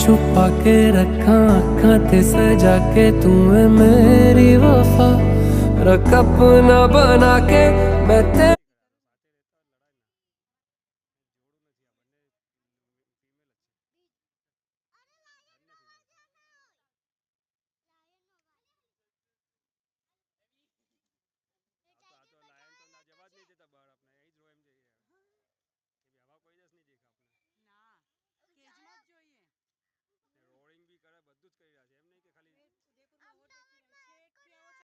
छुपा के रखा अखा ते सजा के तू है मेरी वफा रख अपना बना के मैं तेरे ના કેજમાં જ જોઈએ. રોડિંગ બી કરે બધું જ કરી રહ્યા છે એમ નહીં.